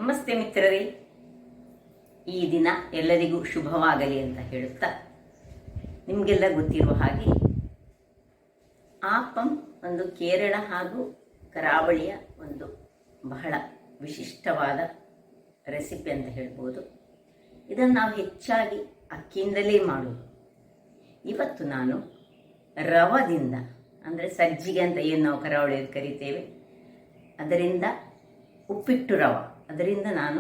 ನಮಸ್ತೆ ಮಿತ್ರರೇ, ಈ ದಿನ ಎಲ್ಲರಿಗೂ ಶುಭವಾಗಲಿ ಅಂತ ಹೇಳುತ್ತಾ, ನಿಮಗೆಲ್ಲ ಗೊತ್ತಿರುವ ಹಾಗೆ ಆಪಂ ಒಂದು ಕೇರಳ ಹಾಗೂ ಕರಾವಳಿಯ ಒಂದು ಬಹಳ ವಿಶಿಷ್ಟವಾದ ರೆಸಿಪಿ ಅಂತ ಹೇಳ್ಬೋದು. ಇದನ್ನು ನಾವು ಹೆಚ್ಚಾಗಿ ಅಕ್ಕಿಯಿಂದಲೇ ಮಾಡೋದು. ಇವತ್ತು ನಾನು ರವದಿಂದ, ಅಂದರೆ ಸಜ್ಜಿಗೆ ಅಂತ ಏನು ನಾವು ಕರಾವಳಿಯಲ್ಲಿ ಕರಿತೇವೆ, ಅದರಿಂದ ಉಪ್ಪಿಟ್ಟು ರವ, ಅದರಿಂದ ನಾನು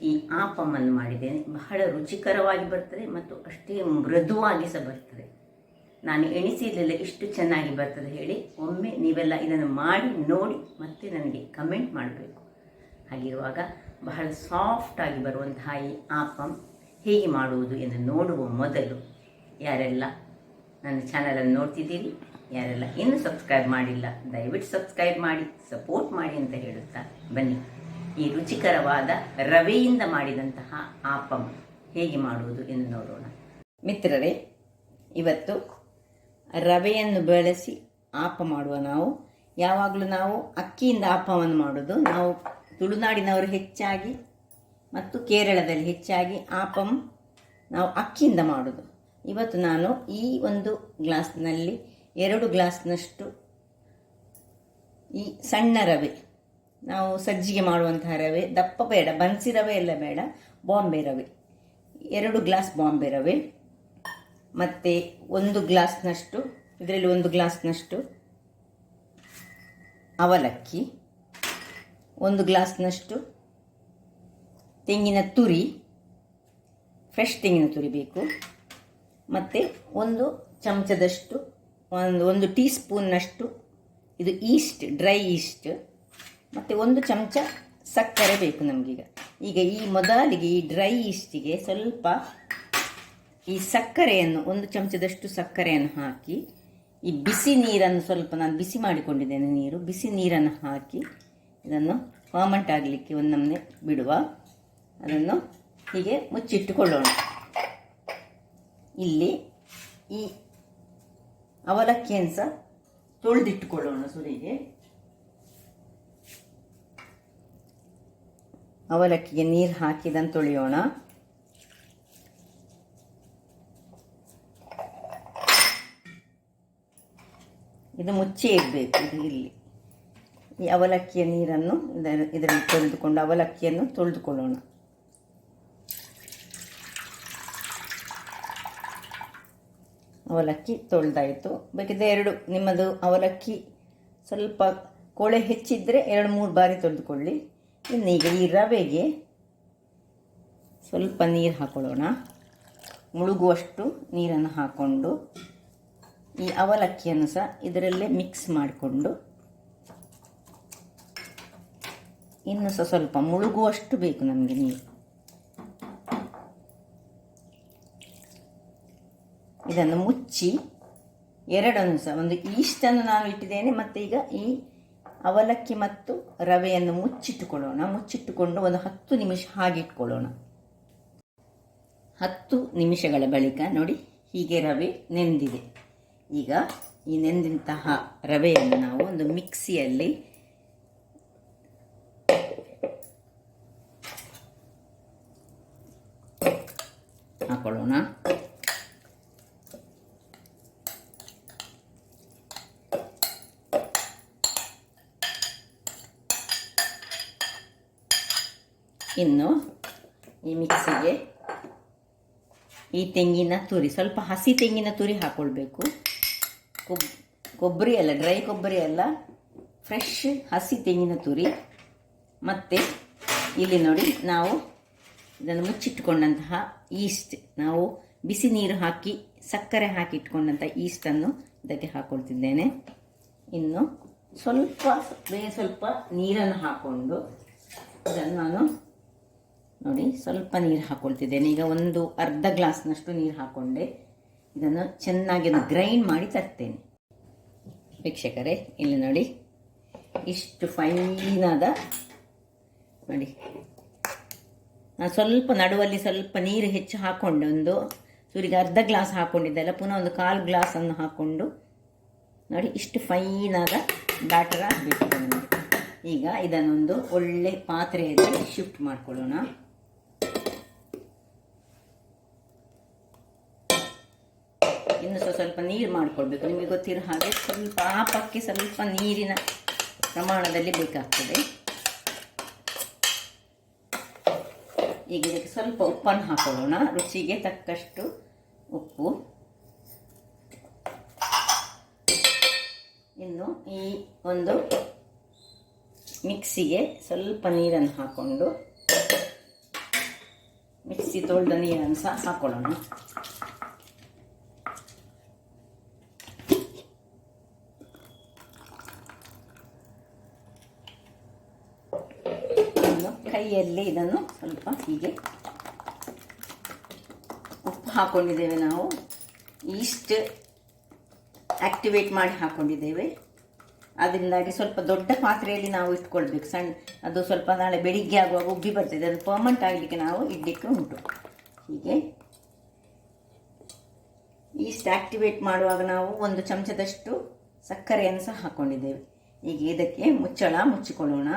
ಈ ಆಪಮ್ಮನ್ನು ಮಾಡಿದ್ದೇನೆ. ಬಹಳ ರುಚಿಕರವಾಗಿ ಬರ್ತದೆ ಮತ್ತು ಅಷ್ಟೇ ಮೃದುವಾಗಿ ಸಹ ಬರ್ತದೆ. ನಾನು ಎಣಿಸಿರಲಿಲ್ಲ ಇಷ್ಟು ಚೆನ್ನಾಗಿ ಬರ್ತದೆ ಹೇಳಿ. ಒಮ್ಮೆ ನೀವೆಲ್ಲ ಇದನ್ನು ಮಾಡಿ ನೋಡಿ ಮತ್ತೆ ನನಗೆ ಕಮೆಂಟ್ ಮಾಡಬೇಕು. ಹಾಗಿರುವಾಗ ಬಹಳ ಸಾಫ್ಟಾಗಿ ಬರುವಂತಹ ಈ ಆಪಮ್ ಹೇಗೆ ಮಾಡುವುದು ಎಂದು ನೋಡುವ ಮೊದಲು, ಯಾರೆಲ್ಲ ನನ್ನ ಚಾನಲನ್ನು ನೋಡ್ತಿದ್ದೀರಿ, ಯಾರೆಲ್ಲ ಇನ್ನೂ ಸಬ್ಸ್ಕ್ರೈಬ್ ಮಾಡಿಲ್ಲ, ದಯವಿಟ್ಟು ಸಬ್ಸ್ಕ್ರೈಬ್ ಮಾಡಿ ಸಪೋರ್ಟ್ ಮಾಡಿ ಅಂತ ಹೇಳುತ್ತಾ ಬನ್ನಿ ಈ ರುಚಿಕರವಾದ ರವೆಯಿಂದ ಮಾಡಿದಂತಹ ಆಪಮ್ ಹೇಗೆ ಮಾಡುವುದು ಎಂದು ನೋಡೋಣ. ಮಿತ್ರರೇ, ಇವತ್ತು ರವೆಯನ್ನು ಬಳಸಿ ಆಪ ಮಾಡುವ. ಯಾವಾಗಲೂ ನಾವು ಅಕ್ಕಿಯಿಂದ ಆಪವನ್ನು ಮಾಡೋದು. ನಾವು ತುಳುನಾಡಿನವರು ಹೆಚ್ಚಾಗಿ ಮತ್ತು ಕೇರಳದಲ್ಲಿ ಹೆಚ್ಚಾಗಿ ಆಪಮ್ ನಾವು ಅಕ್ಕಿಯಿಂದ ಮಾಡೋದು. ಇವತ್ತು ನಾನು ಈ ಒಂದು ಗ್ಲಾಸ್ನಲ್ಲಿ 2 ಗ್ಲಾಸ್ನಷ್ಟು ಈ ಸಣ್ಣ ರವೆ, ನಾವು ಸಜ್ಜಿಗೆ ಮಾಡುವಂತಹ ರವೆ, ದಪ್ಪ ಬೇಡ, ಬನ್ಸಿ ರವೆ ಎಲ್ಲ ಬೇಡ, ಬಾಂಬೆ ರವೆ, 2 ಗ್ಲಾಸ್ ಬಾಂಬೆ ರವೆ, ಮತ್ತು 1 ಗ್ಲಾಸ್ನಷ್ಟು, ಇದರಲ್ಲಿ 1 ಗ್ಲಾಸ್ನಷ್ಟು ಅವಲಕ್ಕಿ, 1 ಗ್ಲಾಸ್ನಷ್ಟು ತೆಂಗಿನ ತುರಿ, ಫ್ರೆಶ್ ತೆಂಗಿನ ತುರಿ ಬೇಕು, ಮತ್ತು 1 ಚಮಚದಷ್ಟು, ಒಂದು ಟೀ ಸ್ಪೂನ್ನಷ್ಟು ಇದು ಈಸ್ಟ್, ಡ್ರೈ ಈಸ್ಟ್, ಮತ್ತು 1 ಚಮಚ ಸಕ್ಕರೆ ಬೇಕು ನಮಗೀಗ. ಈಗ ಈ ಮೊದಲಿಗೆ ಈ ಡ್ರೈ ಈಸ್ಟಿಗೆ ಸ್ವಲ್ಪ ಈ ಸಕ್ಕರೆಯನ್ನು, 1 ಚಮಚದಷ್ಟು ಸಕ್ಕರೆಯನ್ನು ಹಾಕಿ, ಈ ಬಿಸಿ ನೀರನ್ನು ಸ್ವಲ್ಪ, ನಾನು ಬಿಸಿ ಮಾಡಿಕೊಂಡಿದ್ದೇನೆ ನೀರು, ಬಿಸಿ ನೀರನ್ನು ಹಾಕಿ ಇದನ್ನು ಫರ್ಮೆಂಟ್ ಆಗಲಿಕ್ಕೆ ಒಂದೊಮ್ಮೆ ಬಿಡುವ. ಅದನ್ನು ಹೀಗೆ ಮುಚ್ಚಿಟ್ಟುಕೊಳ್ಳೋಣ. ಇಲ್ಲಿ ಈ ಅವಲಕ್ಕಿಯನ್ನು ಸಹ ತೊಳೆದಿಟ್ಟುಕೊಳ್ಳೋಣ. ಸುರಿಗೆ ಅವಲಕ್ಕಿಗೆ ನೀರು ಹಾಕಿದಂತೆ ತೊಳೆಯೋಣ. ಇದು ಮುಚ್ಚೇ ಇರಬೇಕು. ಇದು ಇಲ್ಲಿ ಈ ಅವಲಕ್ಕಿಯ ನೀರನ್ನು ಇದರಲ್ಲಿ ತೊಳೆದುಕೊಂಡು ಅವಲಕ್ಕಿಯನ್ನು ತೊಳೆದುಕೊಳ್ಳೋಣ. ಅವಲಕ್ಕಿ ತೊಳೆದಾಯಿತು. ಬೇಕಿದ್ದರೆ ನಿಮ್ಮದು ಅವಲಕ್ಕಿ ಸ್ವಲ್ಪ ಕೋಳೆ ಹೆಚ್ಚಿದ್ದರೆ 2-3 ಬಾರಿ ತೊಳೆದುಕೊಳ್ಳಿ. ಇನ್ನೀಗ ಈ ರವೆಗೆ ಸ್ವಲ್ಪ ನೀರು ಹಾಕೊಳ್ಳೋಣ. ಮುಳುಗುವಷ್ಟು ನೀರನ್ನು ಹಾಕ್ಕೊಂಡು ಈ ಅವಲಕ್ಕಿಯನ್ನು ಸಹ ಇದರಲ್ಲೇ ಮಿಕ್ಸ್ ಮಾಡಿಕೊಂಡು, ಇನ್ನು ಸಹ ಸ್ವಲ್ಪ ಮುಳುಗುವಷ್ಟು ಬೇಕು ನಮಗೆ ನೀರು. ಇದನ್ನು ಮುಚ್ಚಿ ಎರಡನ್ನು ಸಹ, ಒಂದು ಈಸ್ಟನ್ನು ನಾನು ಇಟ್ಟಿದ್ದೇನೆ, ಮತ್ತು ಈಗ ಈ ಅವಲಕ್ಕಿ ಮತ್ತು ರವೆಯನ್ನು ಮುಚ್ಚಿಟ್ಟುಕೊಳ್ಳೋಣ. ಮುಚ್ಚಿಟ್ಟುಕೊಂಡು ಒಂದು 10 ನಿಮಿಷ ಹಾಗೆ ಇಟ್ಕೊಳ್ಳೋಣ. 10 ನಿಮಿಷಗಳ ಬಳಿಕ ನೋಡಿ, ಹೀಗೆ ರವೆ ನೆಂದಿದೆ. ಈಗ ಈ ನೆಂದಂತಹ ರವೆಯನ್ನು ನಾವು ಒಂದು ಮಿಕ್ಸಿಯಲ್ಲಿ ಹಾಕೊಳ್ಳೋಣ. ಇನ್ನು ಈ ಮಿಕ್ಸಿಗೆ ಈ ತೆಂಗಿನ ತುರಿ, ಸ್ವಲ್ಪ ಹಸಿ ತೆಂಗಿನ ತುರಿ ಹಾಕ್ಕೊಳ್ಬೇಕು. ಕೊಬ್ಬರಿ ಅಲ್ಲ, ಡ್ರೈ ಕೊಬ್ಬರಿ ಅಲ್ಲ, ಫ್ರೆಶ್ ಹಸಿ ತೆಂಗಿನ ತುರಿ. ಮತ್ತು ಇಲ್ಲಿ ನೋಡಿ, ನಾವು ಇದನ್ನು ಮುಚ್ಚಿಟ್ಟುಕೊಂಡಂತಹ ಈಸ್ಟ್, ನಾವು ಬಿಸಿ ನೀರು ಹಾಕಿ ಸಕ್ಕರೆ ಹಾಕಿ ಇಟ್ಕೊಂಡಂಥ ಈಸ್ಟನ್ನು ಇದಕ್ಕೆ ಹಾಕ್ಕೊಳ್ತಿದ್ದೇನೆ. ಇನ್ನು ಸ್ವಲ್ಪ ನೀರನ್ನು ಹಾಕ್ಕೊಂಡು ಇದನ್ನು ನಾನು ನೋಡಿ ಸ್ವಲ್ಪ ನೀರು ಹಾಕ್ಕೊಳ್ತಿದ್ದೇನೆ. ಈಗ ಒಂದು ಅರ್ಧ ಗ್ಲಾಸ್ನಷ್ಟು ನೀರು ಹಾಕ್ಕೊಂಡೆ. ಇದನ್ನು ಚೆನ್ನಾಗಿ ಗ್ರೈಂಡ್ ಮಾಡಿ ತರ್ತೇನೆ. ವೀಕ್ಷಕರೇ, ಇಲ್ಲಿ ನೋಡಿ, ಇಷ್ಟು ಫೈನಾದ ನೋಡಿ. ನಾನು ಸ್ವಲ್ಪ ನಡುವಲ್ಲಿ ಸ್ವಲ್ಪ ನೀರು ಹೆಚ್ಚು ಹಾಕ್ಕೊಂಡೆ, ಒಂದು ಸೂರಿಗೆ ಅರ್ಧ ಗ್ಲಾಸ್ ಹಾಕ್ಕೊಂಡಿದ್ದೆಲ್ಲ, ಪುನಃ ಒಂದು 1/4 ಗ್ಲಾಸನ್ನು ಹಾಕ್ಕೊಂಡು ನೋಡಿ, ಇಷ್ಟು ಫೈನಾದ ಬ್ಯಾಟರ್ ಆಗಬೇಕು ನಮಗೆ. ಈಗ ಇದನ್ನೊಂದು ಒಳ್ಳೆ ಪಾತ್ರೆಯಲ್ಲಿ ಶಿಫ್ಟ್ ಮಾಡ್ಕೊಳ್ಳೋಣ. ಇನ್ನು ಸ್ವಲ್ಪ ನೀರು ಮಾಡಿಕೊಳ್ಬೇಕು. ನಿಮಗೆ ಗೊತ್ತಿರೋ ಹಾಗೆ ಸ್ವಲ್ಪ ಆಪಕ್ಕೆ ಸ್ವಲ್ಪ ನೀರಿನ ಪ್ರಮಾಣದಲ್ಲಿ ಬೇಕಾಗ್ತದೆ. ಈಗ ಇದಕ್ಕೆ ಸ್ವಲ್ಪ ಉಪ್ಪನ್ನು ಹಾಕೊಳ್ಳೋಣ, ರುಚಿಗೆ ತಕ್ಕಷ್ಟು ಉಪ್ಪು. ಇನ್ನು ಈ ಒಂದು ಮಿಕ್ಸಿಗೆ ಸ್ವಲ್ಪ ನೀರನ್ನು ಹಾಕ್ಕೊಂಡು ಮಿಕ್ಸಿ ತೊಳೆದ ನೀರನ್ನು ಸಹ ಹಾಕೊಳ್ಳೋಣ. ಇನ್ನು ಕೈಯಲ್ಲಿ ಇದನ್ನು ಸ್ವಲ್ಪ ಹೀಗೆ ಉಪ್ಪು ಹಾಕ್ಕೊಂಡಿದ್ದೇವೆ, ನಾವು ಈಸ್ಟ್ ಆಕ್ಟಿವೇಟ್ ಮಾಡಿ ಹಾಕ್ಕೊಂಡಿದ್ದೇವೆ. ಅದರಿಂದಾಗಿ ಸ್ವಲ್ಪ ದೊಡ್ಡ ಪಾತ್ರೆಯಲ್ಲಿ ನಾವು ಇಟ್ಕೊಳ್ಬೇಕು. ಸಣ್ಣ ಅದು ಸ್ವಲ್ಪ ನಾಳೆ ಬೆಳಿಗ್ಗೆ ಆಗುವಾಗ ಉಬ್ಬಿ ಬರ್ತದೆ, ಅದು ಪರ್ಮನೆಂಟ್ ಆಗಲಿಕ್ಕೆ ನಾವು ಇಡಲಿಕ್ಕೆ ಉಂಟು. ಹೀಗೆ ಈಸ್ಟ್ ಆಕ್ಟಿವೇಟ್ ಮಾಡುವಾಗ ನಾವು 1 ಚಮಚದಷ್ಟು ಸಕ್ಕರೆಯನ್ನು ಸಹ ಹಾಕ್ಕೊಂಡಿದ್ದೇವೆ. ಈಗ ಇದಕ್ಕೆ ಮುಚ್ಚಳ ಮುಚ್ಚಿಕೊಳ್ಳೋಣ.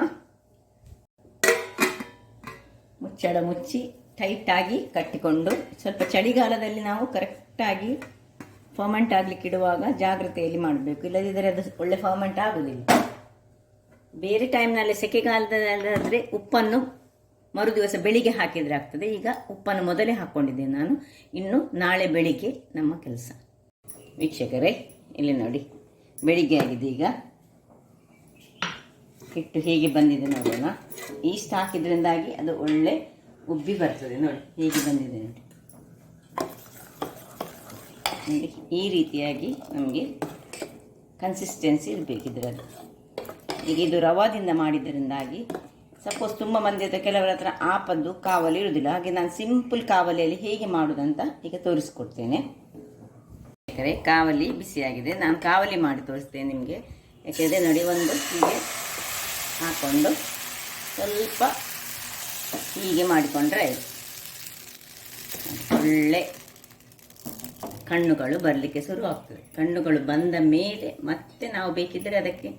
ಮುಚ್ಚಳ ಮುಚ್ಚಿ ಟೈಟಾಗಿ ಕಟ್ಟಿಕೊಂಡು, ಸ್ವಲ್ಪ ಚಳಿಗಾಲದಲ್ಲಿ ನಾವು ಕರೆಕ್ಟಾಗಿ ಫರ್ಮೆಂಟ್ ಆಗಲಿಕ್ಕೆ ಇಡುವಾಗ ಜಾಗ್ರತೆಯಲ್ಲಿ ಮಾಡಬೇಕು, ಇಲ್ಲದಿದ್ದರೆ ಅದು ಒಳ್ಳೆ ಫರ್ಮೆಂಟ್ ಆಗೋದಿಲ್ಲ. ಬೇರೆ ಟೈಮ್ನಲ್ಲಿ ಸೆಕೆಗಾಲದಲ್ಲಾದರೆ ಉಪ್ಪನ್ನು ಮರುದಿವಸ ಬೆಳಿಗ್ಗೆ ಹಾಕಿದರೆ ಆಗ್ತದೆ. ಈಗ ಉಪ್ಪನ್ನು ಮೊದಲೇ ಹಾಕ್ಕೊಂಡಿದ್ದೇನೆ ನಾನು. ಇನ್ನು ನಾಳೆ ಬೆಳಿಗ್ಗೆ ನಮ್ಮ ಕೆಲಸ. ವೀಕ್ಷಕರೇ, ಇಲ್ಲಿ ನೋಡಿ, ಬೆಳಿಗ್ಗೆ ಆಗಿದೆ. ಈಗ ಹಿಟ್ಟು ಹೇಗೆ ಬಂದಿದೆ ನೋಡೋಣ. ಈಸ್ಟ್ ಹಾಕಿದ್ರಿಂದಾಗಿ ಅದು ಒಳ್ಳೆ ಉಬ್ಬಿ ಬರ್ತದೆ. ನೋಡಿ ಹೇಗೆ ಬಂದಿದೆ ನೋಡಿ. ಈ ರೀತಿಯಾಗಿ ನಮಗೆ ಕನ್ಸಿಸ್ಟೆನ್ಸಿ ಇರಬೇಕಿದ್ರದ್ದು. ಈಗ ಇದು ರವಾದಿಂದ ಮಾಡಿದ್ದರಿಂದಾಗಿ ಸಪೋಸ್ ತುಂಬ ಮಂದಿ ಹತ್ರ ಕೆಲವರ ಹತ್ರ ಆಪದ್ದು ಕಾವಲಿ ಇರುವುದಿಲ್ಲ. ಹಾಗೆ ನಾನು ಸಿಂಪಲ್ ಕಾವಲಿಯಲ್ಲಿ ಹೇಗೆ ಮಾಡೋದಂತ ಈಗ ತೋರಿಸ್ಕೊಡ್ತೇನೆ. ಯಾಕಂದರೆ ಕಾವಲಿ ಬಿಸಿಯಾಗಿದೆ, ನಾನು ಕಾವಲಿ ಮಾಡಿ ತೋರಿಸ್ತೇನೆ ನಿಮಗೆ. ಯಾಕೆಂದರೆ ನೋಡಿ, ಒಂದು ಹೀಗೆ ಹಾಕ್ಕೊಂಡು ಸ್ವಲ್ಪ ಹೀಗೆ ಮಾಡಿಕೊಂಡ್ರೆ ಆಯಿತು. ಒಳ್ಳೆ ಕಣ್ಣುಗಳು ಬರಲಿಕ್ಕೆ ಶುರು ಆಗ್ತದೆ. ಕಣ್ಣುಗಳು ಬಂದ ಮೇಲೆ ಮತ್ತೆ ನಾವು ಬೇಕಿದ್ದರೆ ಅದಕ್ಕೆ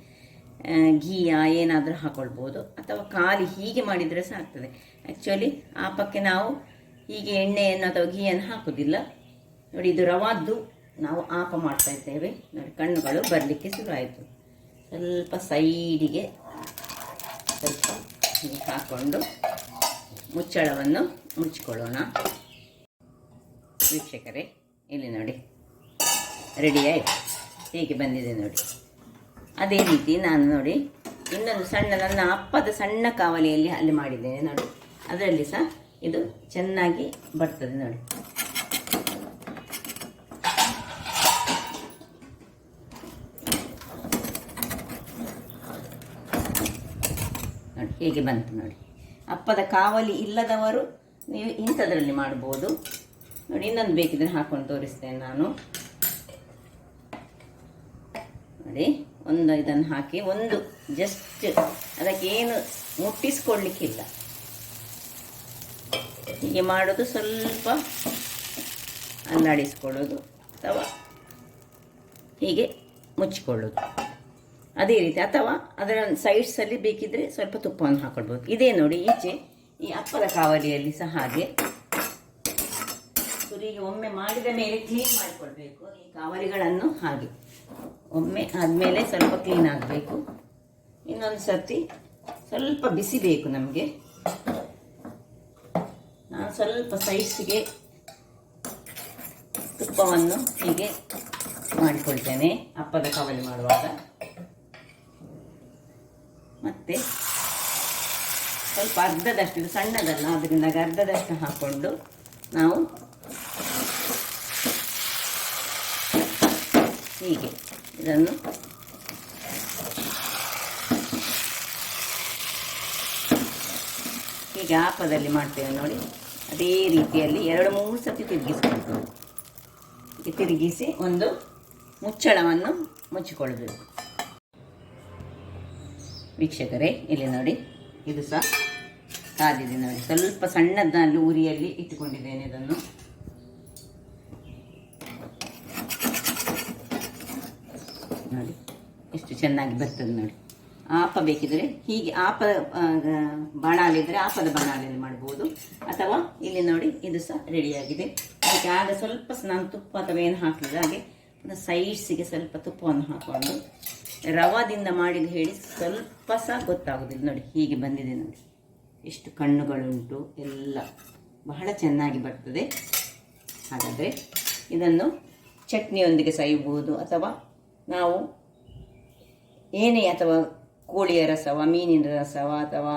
ಘೀಯ ಏನಾದರೂ ಹಾಕ್ಕೊಳ್ಬೋದು, ಅಥವಾ ಖಾಲಿ ಹೀಗೆ ಮಾಡಿದರೆ ಸಹ ಆಗ್ತದೆ. ಆ್ಯಕ್ಚುಲಿ ಆಪಕ್ಕೆ ನಾವು ಹೀಗೆ ಎಣ್ಣೆಯನ್ನು ಅಥವಾ ಘೀಯನ್ನು ಹಾಕೋದಿಲ್ಲ. ನೋಡಿ, ಇದು ರವಾದ್ದು ನಾವು ಆಪ ಮಾಡ್ತಾ ಇದ್ದೇವೆ. ನೋಡಿ, ಕಣ್ಣುಗಳು ಬರಲಿಕ್ಕೆ ಶುರು ಆಯಿತು. ಸ್ವಲ್ಪ ಸೈಡಿಗೆ ಸ್ವಲ್ಪ ಹೀಗೆ ಹಾಕ್ಕೊಂಡು ಮುಚ್ಚಳವನ್ನು ಮುಚ್ಚಿಕೊಳ್ಳೋಣ. ವೀಕ್ಷಕರೇ, ಇಲ್ಲಿ ನೋಡಿ, ರೆಡಿ ಆಯಿತು. ಹೇಗೆ ಬಂದಿದೆ ನೋಡಿ. ಅದೇ ರೀತಿ ನಾನು ನೋಡಿ ಇನ್ನೊಂದು ಸಣ್ಣ ನನ್ನ ಅಪ್ಪದ ಸಣ್ಣ ಕಾವಲಿಯಲ್ಲಿ ಅಲ್ಲಿ ಮಾಡಿದ್ದೇನೆ ನೋಡಿ. ಅದರಲ್ಲಿ ಸಹ ಇದು ಚೆನ್ನಾಗಿ ಬರ್ತದೆ ನೋಡಿ. ನೋಡಿ ಹೇಗೆ ಬಂತು ನೋಡಿ. ಅಪ್ಪದ ಕಾವಲಿ ಇಲ್ಲದವರು ನೀವು ಇಂಥದ್ರಲ್ಲಿ ಮಾಡ್ಬೋದು ನೋಡಿ. ಇನ್ನೊಂದು ಬೇಕಿದ್ರೆ ಹಾಕೊಂಡು ತೋರಿಸ್ತೇನೆ ನಾನು ನೋಡಿ. ಒಂದು ಇದನ್ನು ಹಾಕಿ ಒಂದು ಜಸ್ಟ್ ಅದಕ್ಕೇನು ಮುಟ್ಟಿಸ್ಕೊಳ್ಲಿಕ್ಕಿಲ್ಲ, ಹೀಗೆ ಮಾಡೋದು. ಸ್ವಲ್ಪ ಅಲ್ಲಾಡಿಸ್ಕೊಳ್ಳೋದು ಅಥವಾ ಹೀಗೆ ಮುಚ್ಚಿಕೊಳ್ಳೋದು ಅದೇ ರೀತಿ. ಅಥವಾ ಅದರ ಸೈಡ್ಸಲ್ಲಿ ಬೇಕಿದ್ರೆ ಸ್ವಲ್ಪ ತುಪ್ಪವನ್ನು ಹಾಕೊಳ್ಬೋದು. ಇದೇ ನೋಡಿ, ಈಚೆ ಈ ಅಪ್ಪದ ಕಾವಲಿಯಲ್ಲಿ ಸಹ ಹಾಗೆ ತುರಿಗೆ ಒಮ್ಮೆ ಮಾಡಿದ ಮೇಲೆ ಕ್ಲೀನ್ ಮಾಡಿಕೊಳ್ಬೇಕು ಈ ಕಾವಲಿಗಳನ್ನು. ಹಾಗೆ ಒಮ್ಮೆ ಆದಮೇಲೆ ಸ್ವಲ್ಪ ಕ್ಲೀನ್ ಆಗಬೇಕು. ಇನ್ನೊಂದು ಸರ್ತಿ ಸ್ವಲ್ಪ ಬಿಸಿ ಬೇಕು ನಮಗೆ. ನಾನು ಸ್ವಲ್ಪ ಸೈಡ್ಸಿಗೆ ತುಪ್ಪವನ್ನು ಹೀಗೆ ಮಾಡಿಕೊಳ್ತೇನೆ ಅಪ್ಪದ ಕಾವಲಿ ಮಾಡುವಾಗ. ಮತ್ತು ಸ್ವಲ್ಪ ಅರ್ಧದಷ್ಟು, ಇದು ಸಣ್ಣದಲ್ಲ ಅದರಿಂದ ಅರ್ಧದಷ್ಟು ಹಾಕ್ಕೊಂಡು ನಾವು ಹೀಗೆ ಇದನ್ನು ಹೀಗೆ ಆಪದಲ್ಲಿ ಮಾಡ್ತೇವೆ ನೋಡಿ. ಅದೇ ರೀತಿಯಲ್ಲಿ 2-3 ಸತಿ ತಿರುಗಿಸ್ಕೊಳ್ತೇವೆ. ತಿರುಗಿಸಿ ಒಂದು ಮುಚ್ಚಳವನ್ನು ಮುಚ್ಚಿಕೊಳ್ಬೇಕು. ವೀಕ್ಷಕರೇ, ಇಲ್ಲಿ ನೋಡಿ, ಇದು ಸಹ ಕಾದಿದೆ ನೋಡಿ. ಸ್ವಲ್ಪ ಸಣ್ಣದಲ್ಲಿ ಉರಿಯಲ್ಲಿ ಇಟ್ಟುಕೊಂಡಿದ್ದೇನೆ ಇದನ್ನು. ನೋಡಿ ಎಷ್ಟು ಚೆನ್ನಾಗಿ ಬರ್ತದೆ ನೋಡಿ. ಆಪ ಬೇಕಿದ್ರೆ ಹೀಗೆ ಆಪ ಬಾಣಾಲಿದ್ರೆ ಆಪದ ಬಾಣಾಲಿಯಲ್ಲಿ ಮಾಡ್ಬೋದು, ಅಥವಾ ಇಲ್ಲಿ ನೋಡಿ ಇದು ಸಹ ರೆಡಿಯಾಗಿದೆ. ಅದಕ್ಕೆ ಆಗ ಸ್ವಲ್ಪ ನಾನು ತುಪ್ಪ ಅಥವಾ ಏನು ಹಾಕಲಿಲ್ಲ, ಹಾಗೆ ಸೈಡ್ಸಿಗೆ ಸ್ವಲ್ಪ ತುಪ್ಪವನ್ನು ಹಾಕೊಂಡು ರವಾದಿಂದ ಮಾಡಿದ ಹೇಳಿ ಸ್ವಲ್ಪ ಸಹ ಗೊತ್ತಾಗೋದಿಲ್ಲ. ನೋಡಿ ಹೀಗೆ ಬಂದಿದೆ, ನೋಡಿ ಎಷ್ಟು ಕಣ್ಣುಗಳುಂಟು, ಎಲ್ಲ ಬಹಳ ಚೆನ್ನಾಗಿ ಬರ್ತದೆ. ಹಾಗಾದರೆ ಇದನ್ನು ಚಟ್ನಿಯೊಂದಿಗೆ ಸವಿಬೋದು, ಅಥವಾ ನಾವು ಏನೇ, ಅಥವಾ ಕೋಳಿಯ ರಸವ, ಮೀನಿನ ರಸವ, ಅಥವಾ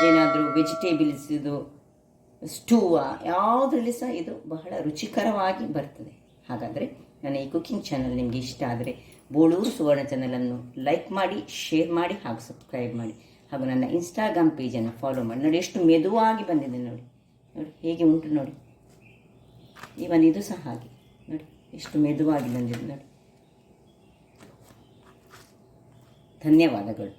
ಏನಾದರೂ ವೆಜಿಟೇಬಲ್ಸ್ ಇದು ಸ್ಟೂವ, ಯಾವುದರಲ್ಲಿ ಸಹ ಇದು ಬಹಳ ರುಚಿಕರವಾಗಿ ಬರ್ತದೆ. ಹಾಗಾದರೆ ನನ್ನ ಈ ಕುಕಿಂಗ್ ಚಾನಲ್ ನಿಮಗೆ ಇಷ್ಟ ಆದರೆ ಬೋಳೂರು ಸುವರ್ಣ ಚಾನಲನ್ನು ಲೈಕ್ ಮಾಡಿ, ಶೇರ್ ಮಾಡಿ, ಹಾಗೂ ಸಬ್ಸ್ಕ್ರೈಬ್ ಮಾಡಿ, ಹಾಗೂ ನನ್ನ ಇನ್ಸ್ಟಾಗ್ರಾಮ್ ಪೇಜನ್ನು ಫಾಲೋ ಮಾಡಿ. ನೋಡಿ ಎಷ್ಟು ಮೆದುವಾಗಿ ಬಂದಿದೆ, ನೋಡಿ ನೋಡಿ ಹೇಗೆ ಉಂಟು, ನೋಡಿ ಇವನ್ ಇದು ಸಹ ಹಾಗೆ ನೋಡಿ ಎಷ್ಟು ಮೆದುವಾಗಿ ಬಂದಿದೆ ನೋಡಿ. ಧನ್ಯವಾದಗಳು.